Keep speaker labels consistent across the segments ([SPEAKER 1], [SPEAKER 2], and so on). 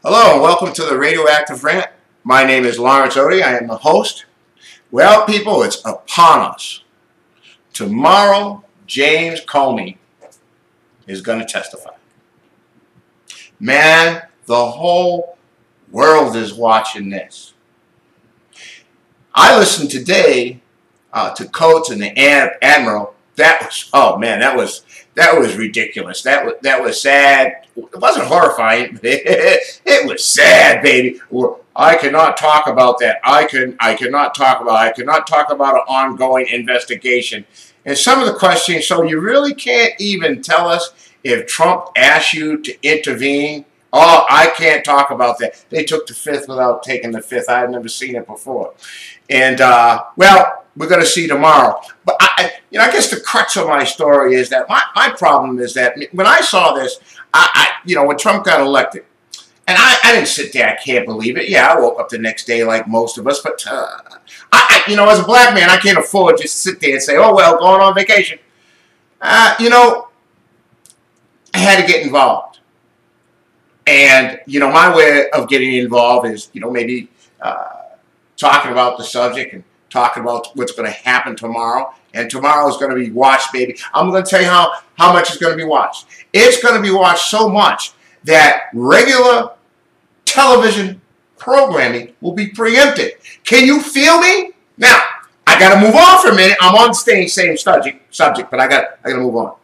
[SPEAKER 1] Hello and welcome to the Radioactive Rant. My name is Lawrence Odie. I am the host. Well, people, it's upon us. Tomorrow, James Comey is going to testify. Man, the whole world is watching this. I listened today to Coates and the Admiral. That was, oh man, that was ridiculous. That was sad. It wasn't horrifying. It was sad, baby. I cannot talk about that. I cannot talk about an ongoing investigation. And some of the questions, so you really can't even tell us if Trump asked you to intervene? Oh, I can't talk about that. They took the fifth without taking the fifth. I had never seen it before. And, well, we're going to see tomorrow. But, I guess the crux of my story is that my problem is that when I saw this, when Trump got elected, and I didn't sit there, I can't believe it. Yeah, I woke up the next day like most of us, but, as a black man, I can't afford to just sit there and say, oh, well, going on vacation. I had to get involved. And, my way of getting involved is, maybe talking about the subject and talking about what's going to happen tomorrow. And tomorrow is going to be watched, baby. I'm going to tell you how much is going to be watched. It's going to be watched so much that regular television programming will be preempted. Can you feel me? Now, I got to move on for a minute. I'm on the same subject, but I got to move on.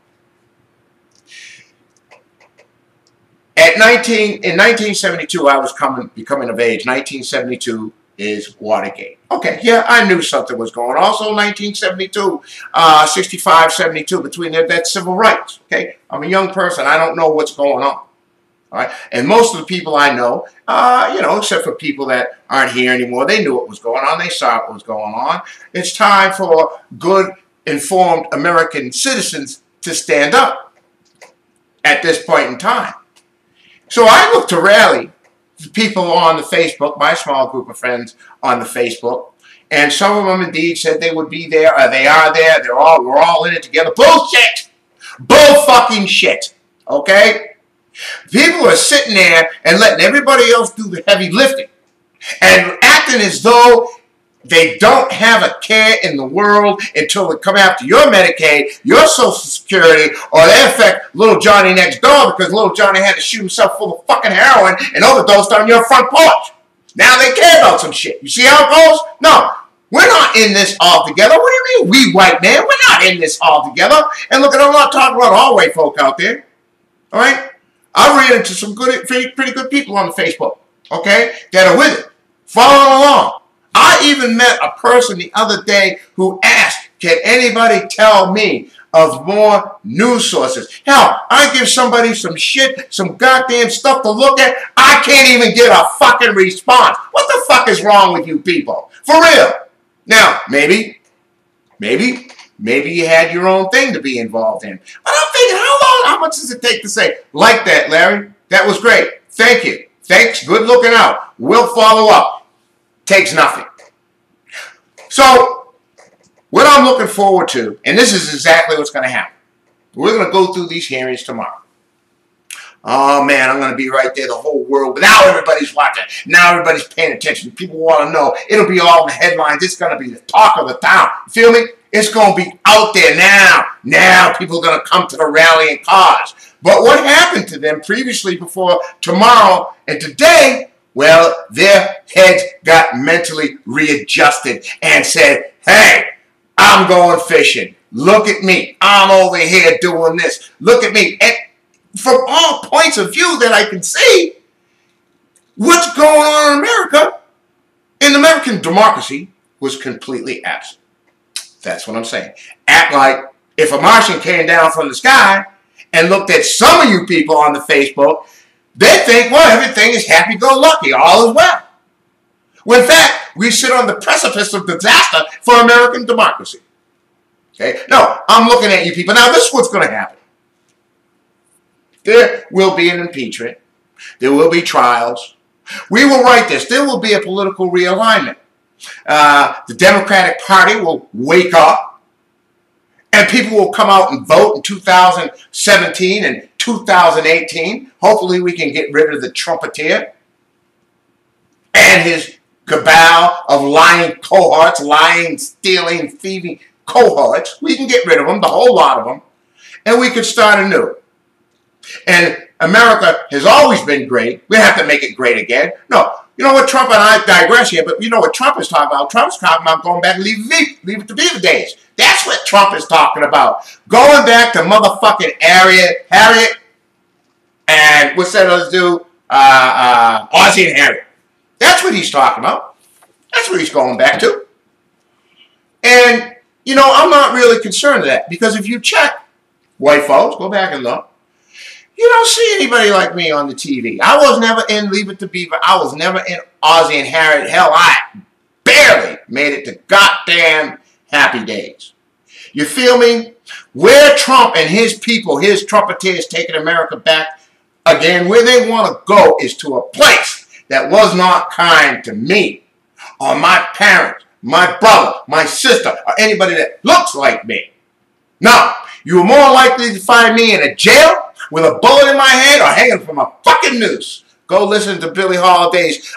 [SPEAKER 1] In 1972, I was becoming of age. 1972 is Watergate. Okay, yeah, I knew something was going on. Also, 1972, 65, 72, between that's civil rights. Okay, I'm a young person. I don't know what's going on. All right, and most of the people I know, except for people that aren't here anymore, they knew what was going on. They saw what was going on. It's time for good, informed American citizens to stand up at this point in time. So I look to rally people on the Facebook, my small group of friends on the Facebook, and some of them indeed said they would be there, or they are there, we're all in it together. Bullshit! Bull fucking shit. Okay? People are sitting there and letting everybody else do the heavy lifting and acting as though they don't have a care in the world until they come after your Medicaid, your Social Security, or they affect little Johnny next door because little Johnny had to shoot himself full of fucking heroin and overdosed on your front porch. Now they care about some shit. You see how it goes? No, we're not in this all together. What do you mean, we white man? We're not in this all together. And look, I'm not talking about all white folk out there. All right? I ran into some pretty good people on Facebook, okay, that are with it, following along. I even met a person the other day who asked, can anybody tell me of more news sources? Hell, I give somebody some shit, some goddamn stuff to look at. I can't even get a fucking response. What the fuck is wrong with you people? For real. Now, maybe you had your own thing to be involved in. But I'm thinking, how much does it take to say, like that, Larry? That was great. Thank you. Thanks. Good looking out. We'll follow up. Takes nothing. So, what I'm looking forward to, and this is exactly what's going to happen. We're going to go through these hearings tomorrow. Oh man, I'm going to be right there, the whole world. But now everybody's watching. Now everybody's paying attention. People want to know. It'll be all in the headlines. It's going to be the talk of the town. You feel me? It's going to be out there now. Now people are going to come to the rallying cause. But what happened to them previously, before tomorrow and today? Well, their heads got mentally readjusted and said, hey, I'm going fishing. Look at me. I'm over here doing this. Look at me. And from all points of view that I can see, what's going on in America, in American democracy, was completely absent. That's what I'm saying. Act like if a Martian came down from the sky and looked at some of you people on the Facebook, they think, well, everything is happy-go-lucky, all is well. When in fact, we sit on the precipice of disaster for American democracy. Okay? No, I'm looking at you people. Now, this is what's going to happen. There will be an impeachment. There will be trials. We will write this. There will be a political realignment. The Democratic Party will wake up, and people will come out and vote in 2017 and 2018. Hopefully we can get rid of the trumpeter. and his cabal of lying cohorts, lying, stealing, thieving cohorts. We can get rid of them, the whole lot of them, and we could start anew. And America has always been great. We have to make it great again. No, you know what, Trump, and I digress here, but you know what Trump is talking about? Trump's talking about going back and leave it to Beaver days. That's what Trump is talking about. Going back to motherfucking Harriet, and what's that other dude? Ozzie and Harriet. That's what he's talking about. That's what he's going back to. And, you know, I'm not really concerned with that, because if you check, white folks, go back and look, you don't see anybody like me on the TV. I was never in Leave It to Beaver. I was never in Ozzie and Harriet. Hell, I barely made it to goddamn Happy Days. You feel me? Where Trump and his people, his trumpeters taking America back again, where they want to go is to a place that was not kind to me or my parents, my brother, my sister, or anybody that looks like me. No, you are more likely to find me in a jail with a bullet in my head or hanging from a fucking noose. Go listen to Billie Holiday's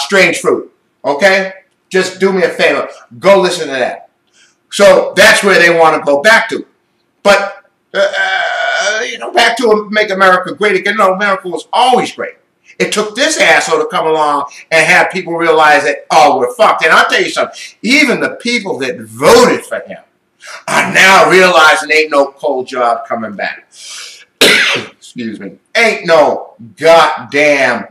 [SPEAKER 1] Strange Fruit, okay? Just do me a favor. Go listen to that. So that's where they want to go back to. But, you know, back to Make America Great Again. No, America was always great. It took this asshole to come along and have people realize that, oh, we're fucked. And I'll tell you something. Even the people that voted for him are now realizing ain't no cold job coming back. Excuse me. Ain't no goddamn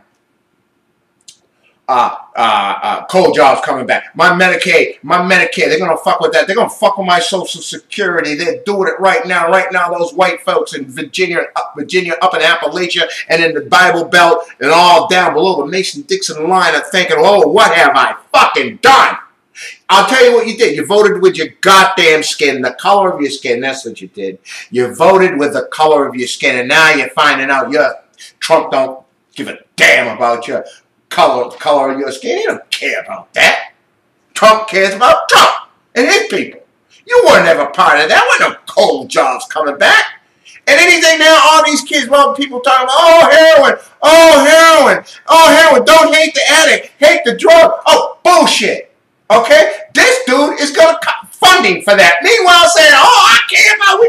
[SPEAKER 1] cold jobs coming back. My Medicaid, they're going to fuck with that. They're going to fuck with my Social Security. They're doing it right now. Right now, those white folks in Virginia, up in Appalachia, and in the Bible Belt, and all down below the Mason-Dixon line are thinking, oh, what have I fucking done? I'll tell you what you did. You voted with your goddamn skin, the color of your skin. That's what you did. You voted with the color of your skin, and now you're finding out Trump don't give a damn about your color of your skin. He don't care about that. Trump cares about Trump and his people. You weren't ever part of that. There were no cold jobs coming back. And anything now, all these kids, well, people talking about, oh, heroin, don't hate the addict, hate the drug. Oh, bullshit. Okay? This dude is going to cut funding for that. Meanwhile, saying, oh, I care about,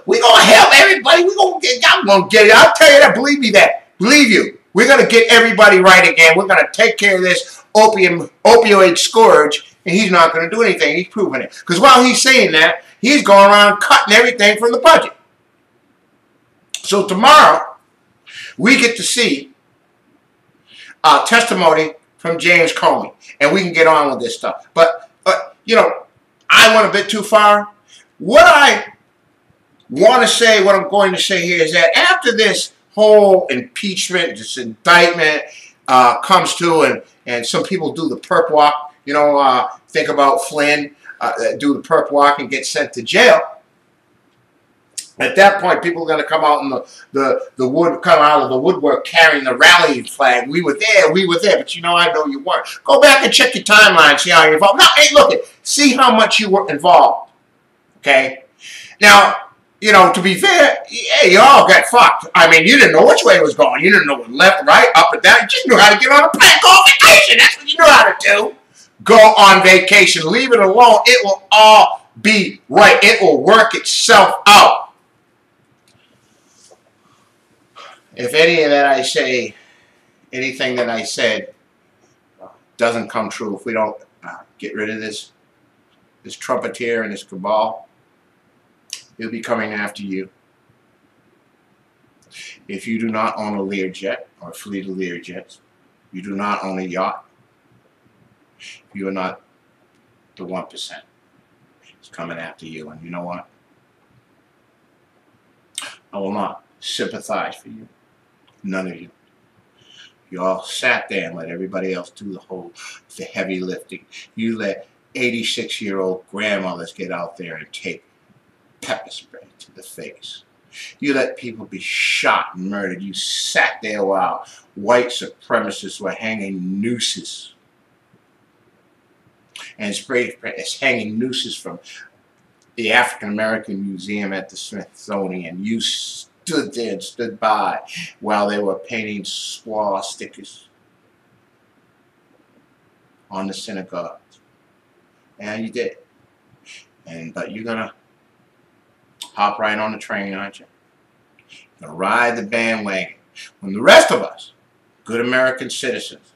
[SPEAKER 1] we gonna help everybody. I'm going to get it. I'll tell you that. Believe me that. Believe you. We're going to get everybody right again. We're going to take care of this opioid scourge, and he's not going to do anything. He's proving it. Because while he's saying that, he's going around cutting everything from the budget. So tomorrow, we get to see testimony from James Comey, and we can get on with this stuff. But you know, I went a bit too far. What I want to say, what I'm going to say here is that after this whole impeachment, this indictment comes to, and some people do the perp walk, you know, think about Flynn, do the perp walk and get sent to jail. At that point, people are going to come out in come out of the woodwork carrying the rallying flag. We were there, but you know, I know you weren't. Go back and check your timeline, see how you're involved. Now, hey, look, see how much you were involved. Okay? Now, you know, to be fair, yeah, you all got fucked. I mean, you didn't know which way it was going. You didn't know what left, right, up, and down. You just knew how to get on a plane, go on vacation. That's what you know how to do. Go on vacation. Leave it alone. It will all be right. It will work itself out. If any of that I say, anything that I said doesn't come true, if we don't get rid of this trumpeter and this cabal, he'll be coming after you. If you do not own a Learjet or a fleet of Learjets, you do not own a yacht, you are not the 1%. It's coming after you, and you know what? I will not sympathize for you. None of you. You all sat there and let everybody else do the heavy lifting. You let 86-year-old grandmothers get out there and take pepper spray to the face. You let people be shot and murdered. You sat there while white supremacists were hanging nooses. And hanging nooses from the African American Museum at the Smithsonian. You stood there and stood by while they were painting swastikas. on the synagogues. And you did. But you're going to hop right on the train, aren't you? You're going to ride the bandwagon. When the rest of us, good American citizens,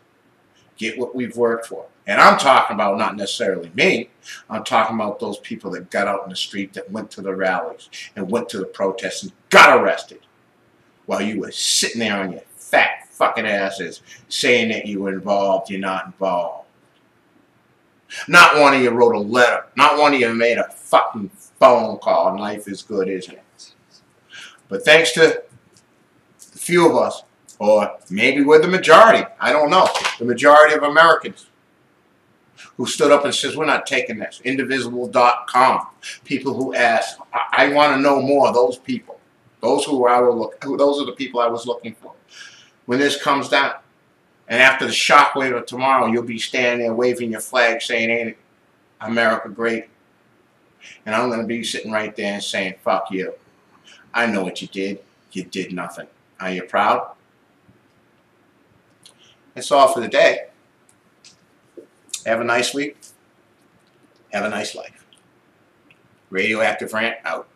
[SPEAKER 1] get what we've worked for. And I'm talking about not necessarily me. I'm talking about those people that got out in the street, that went to the rallies and went to the protests and got arrested while you were sitting there on your fat fucking asses saying that you were involved. You're not involved. Not one of you wrote a letter. Not one of you made a fucking phone call, and life is good, isn't it? But thanks to a few of us, or maybe we're the majority, I don't know, the majority of Americans who stood up and says, we're not taking this. Indivisible.com. People who ask, I want to know more, those people. Those those are the people I was looking for. When this comes down, and after the shockwave of tomorrow, you'll be standing there waving your flag saying, ain't America great? And I'm going to be sitting right there and saying, fuck you. I know what you did. You did nothing. Are you proud? That's all for the day. Have a nice week. Have a nice life. Radioactive Rant out.